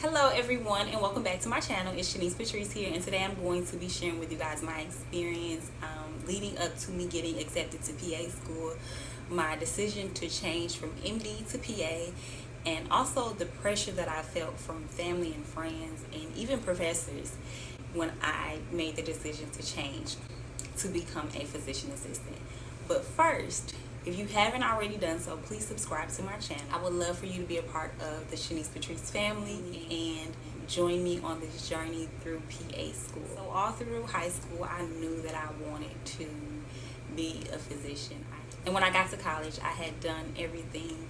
Hello everyone and welcome back to my channel. It's Shanice Patrice here, and today I'm going to be sharing with you guys my experience leading up to me getting accepted to PA school, my decision to change from MD to PA, and also the pressure that I felt from family and friends and even professors when I made the decision to change to become a physician assistant. But first, if you haven't already done so, please subscribe to my channel. I would love for you to be a part of the Shanice Patrice family and join me on this journey through PA school. So all through high school, I knew that I wanted to be a physician. And when I got to college, I had done everything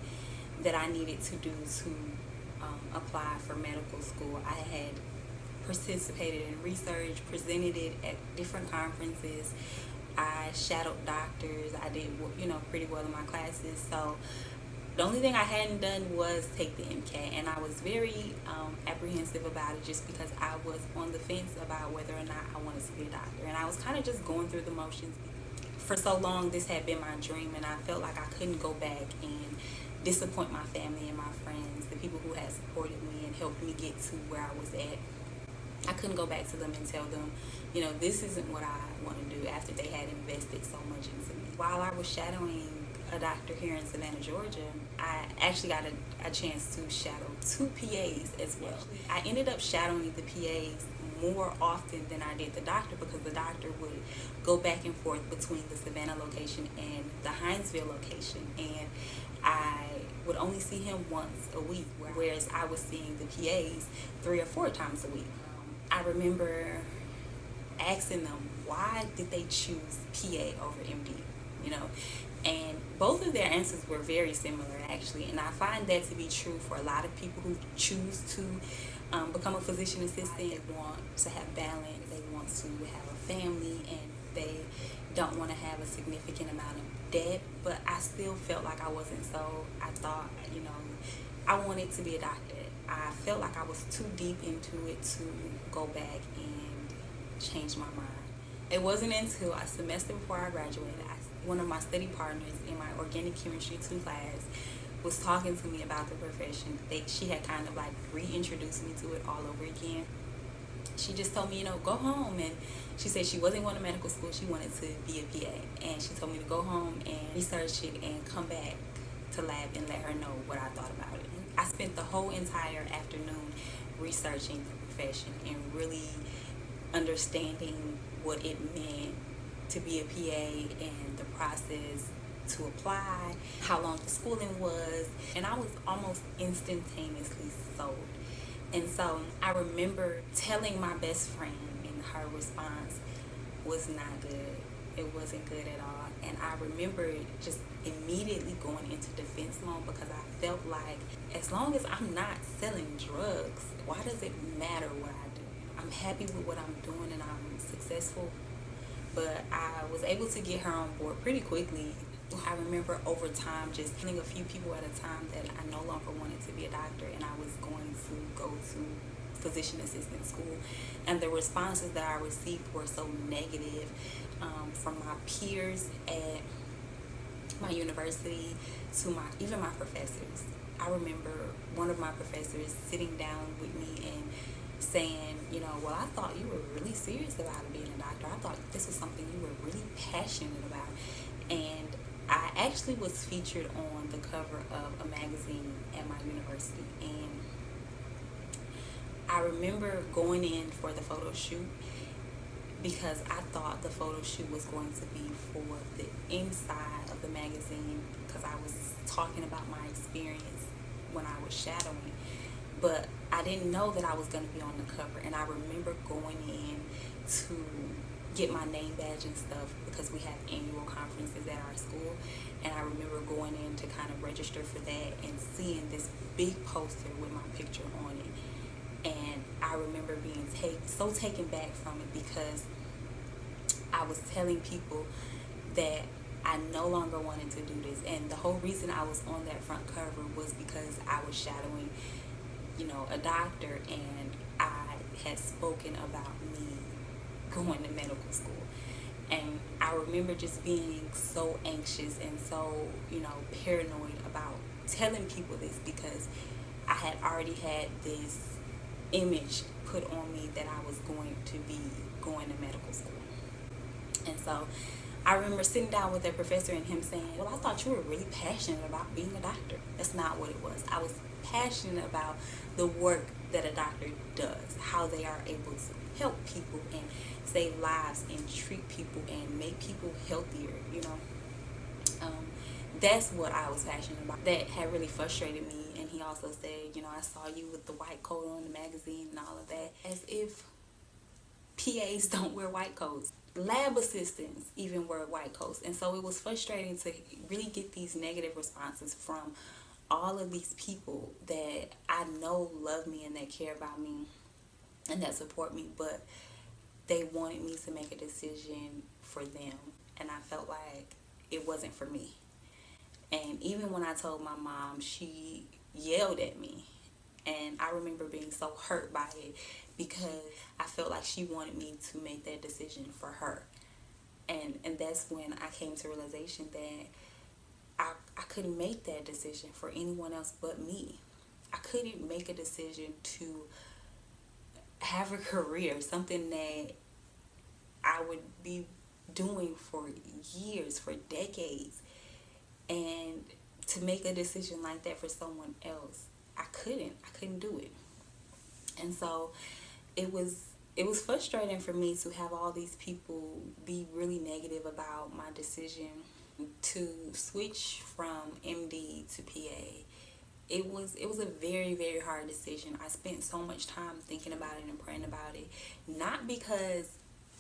that I needed to do to apply for medical school. I had participated in research, presented it at different conferences. I shadowed doctors. I did, pretty well in my classes. So the only thing I hadn't done was take the MCAT, and I was very apprehensive about it just because I was on the fence about whether or not I wanted to be a doctor. And I was kind of just going through the motions. For so long, this had been my dream, and I felt like I couldn't go back and disappoint my family and my friends, the people who had supported me and helped me get to where I was at. I couldn't go back to them and tell them, this isn't what I want to do after they had invested so much into me. While I was shadowing a doctor here in Savannah, Georgia, I actually got a chance to shadow 2 PAs as well. I ended up shadowing the PAs more often than I did the doctor because the doctor would go back and forth between the Savannah location and the Hinesville location, and I would only see him once a week, whereas I was seeing the PAs 3 or 4 times a week. I remember asking them, why did they choose PA over MD? And both of their answers were very similar, actually. And I find that to be true for a lot of people who choose to become a physician assistant. They want to have balance, they want to have a family, and they don't want to have a significant amount of debt. But I still felt like I wasn't, so I thought, I wanted to be a doctor. I felt like I was too deep into it to go back and change my mind. It wasn't until a semester before I graduated, one of my study partners in my organic chemistry 2 class was talking to me about the profession. She had kind of like reintroduced me to it all over again. She just told me, go home, and she said she wasn't going to medical school, she wanted to be a PA, and she told me to go home and research it and come back to lab and let her know what I thought about it. I spent the whole entire afternoon researching the profession and really understanding what it meant to be a PA and the process to apply, how long the schooling was, and I was almost instantaneously sold. And so I remember telling my best friend, and her response was not good. It wasn't good at all. And I remember just immediately going into defense mode because I felt like as long as I'm not selling drugs, why does it matter what I do? I'm happy with what I'm doing and I'm successful. But I was able to get her on board pretty quickly. I remember over time just telling a few people at a time that I no longer wanted to be a doctor and I was going to go to physician assistant school. And the responses that I received were so negative from my peers at my university to even my professors. I remember one of my professors sitting down with me and saying, well, I thought you were really serious about being a doctor. I thought this was something you were really passionate about. And I actually was featured on the cover of a magazine at my university. And I remember going in for the photo shoot because I thought the photo shoot was going to be for the inside of the magazine because I was talking about my experience when I was shadowing. But I didn't know that I was going to be on the cover. And I remember going in to get my name badge and stuff because we have annual conferences at our school. And I remember going in to kind of register for that and seeing this big poster with my picture on it. And I remember being so taken back from it because I was telling people that I no longer wanted to do this. And the whole reason I was on that front cover was because I was shadowing a doctor, and I had spoken about me going to medical school. And I remember just being so anxious and so, paranoid about telling people this because I had already had this image put on me that I was going to be going to medical school. And so I remember sitting down with a professor and him saying, well, I thought you were really passionate about being a doctor. That's not what it was. I was passionate about the work that a doctor does, how they are able to help people and save lives and treat people and make people healthier, you know. That's what I was passionate about. That had really frustrated me. And he also said, you know, I saw you with the white coat on the magazine and all of that. As if PAs don't wear white coats. Lab assistants even wear white coats. And so it was frustrating to really get these negative responses from all of these people that I know love me and that care about me and that support me, but they wanted me to make a decision for them. And I felt like it wasn't for me. And even when I told my mom, she yelled at me. And I remember being so hurt by it because I felt like she wanted me to make that decision for her. And that's when I came to realization that I couldn't make that decision for anyone else but me. I couldn't make a decision to have a career, something that I would be doing for years, for decades. And to make a decision like that for someone else, I couldn't do it. And so it was frustrating for me to have all these people be really negative about my decision to switch from MD to PA. It was a very, very hard decision. I spent so much time thinking about it and praying about it, not because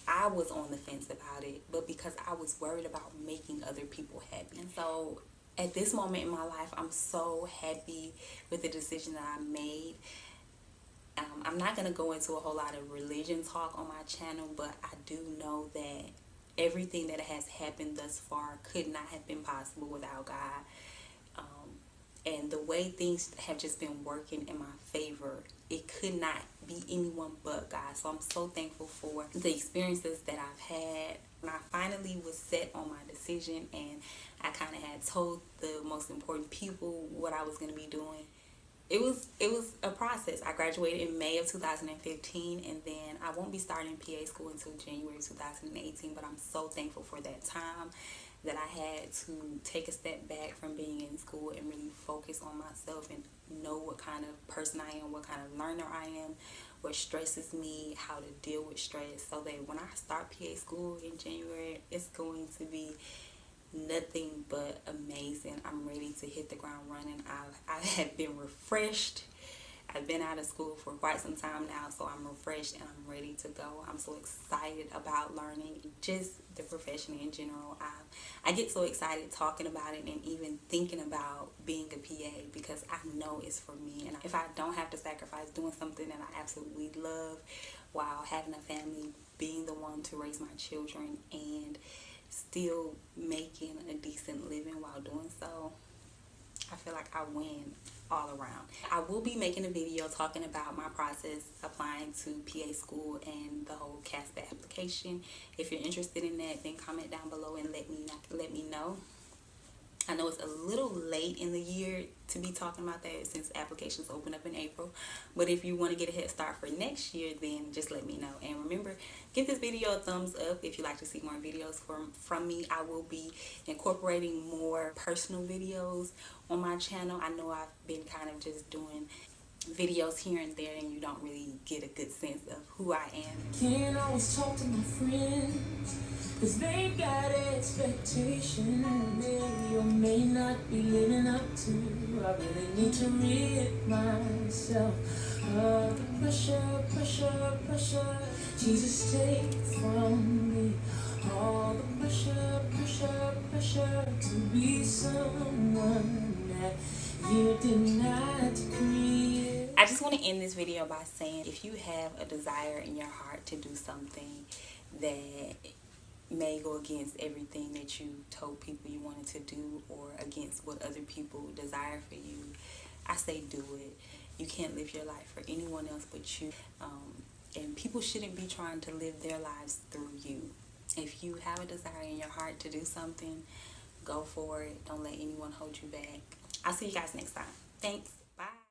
I was on the fence about it, but because I was worried about making other people happy. And so at this moment in my life, I'm so happy with the decision that I made. I'm not going to go into a whole lot of religion talk on my channel, but I do know that everything that has happened thus far could not have been possible without God. And the way things have just been working in my favor, it could not be anyone but God. So I'm so thankful for the experiences that I've had. When I finally was set on my decision and I kind of had told the most important people what I was going to be doing, it was a process. I graduated in May of 2015, and then I won't be starting PA school until January 2018, but I'm so thankful for that time that I had to take a step back from being in school and really focus on myself and know what kind of person I am, what kind of learner I am, what stresses me, how to deal with stress, so that when I start PA school in January, it's going to be nothing but amazing. I'm ready to hit the ground running. I have been refreshed. I've been out of school for quite some time now, so I'm refreshed and I'm ready to go. I'm so excited about learning just the profession in general. I get so excited talking about it and even thinking about being a PA because I know it's for me. And if I don't have to sacrifice doing something that I absolutely love while having a family, being the one to raise my children, and still making a decent living while doing so, I feel like I win all around. I will be making a video talking about my process applying to PA school and the whole CASPA application. If you're interested in that, then comment down below and let me know. I know it's a little late in the year to be talking about that since applications open up in April. But if you want to get a head start for next year, then just let me know. And remember, give this video a thumbs up if you'd like to see more videos from me. I will be incorporating more personal videos on my channel. I know I've been kind of just doing videos here and there and you don't really get a good sense of who I am. Can't always talk to my friends, cause they've got expectations may or may not be living up to. I really need to rid myself of the pressure, pressure, pressure. Jesus, take from me all the pressure, pressure, pressure to be someone that you did not create. I just want to end this video by saying, if you have a desire in your heart to do something that may go against everything that you told people you wanted to do or against what other people desire for you, I say do it. You can't live your life for anyone else but you. And people shouldn't be trying to live their lives through you. If you have a desire in your heart to do something, go for it. Don't let anyone hold you back. I'll see you guys next time. Thanks.